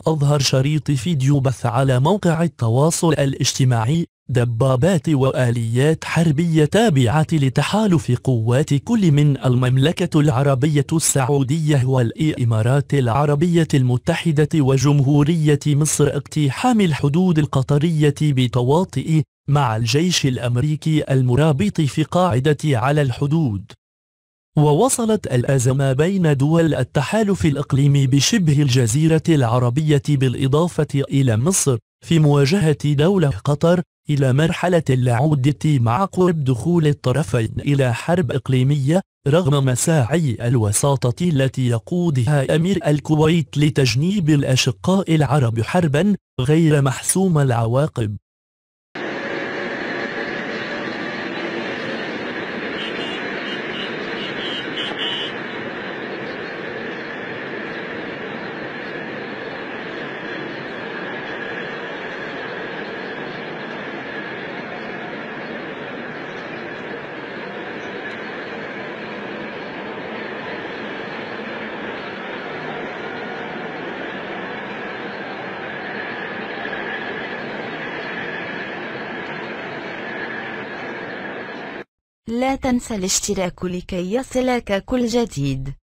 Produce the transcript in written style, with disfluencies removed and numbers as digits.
أظهر شريط فيديو بث على موقع التواصل الاجتماعي دبابات وآليات حربية تابعة لتحالف قوات كل من المملكة العربية السعودية والإمارات العربية المتحدة وجمهورية مصر اقتحام الحدود القطرية بتواطئ مع الجيش الأمريكي المرابط في قاعدة على الحدود. ووصلت الأزمة بين دول التحالف الإقليمي بشبه الجزيرة العربية بالإضافة إلى مصر في مواجهة دولة قطر إلى مرحلة لا عودة مع قرب دخول الطرفين إلى حرب إقليمية رغم مساعي الوساطة التي يقودها أمير الكويت لتجنيب الأشقاء العرب حربا غير محسوم العواقب. لا تنسى الاشتراك لكي يصلك كل جديد.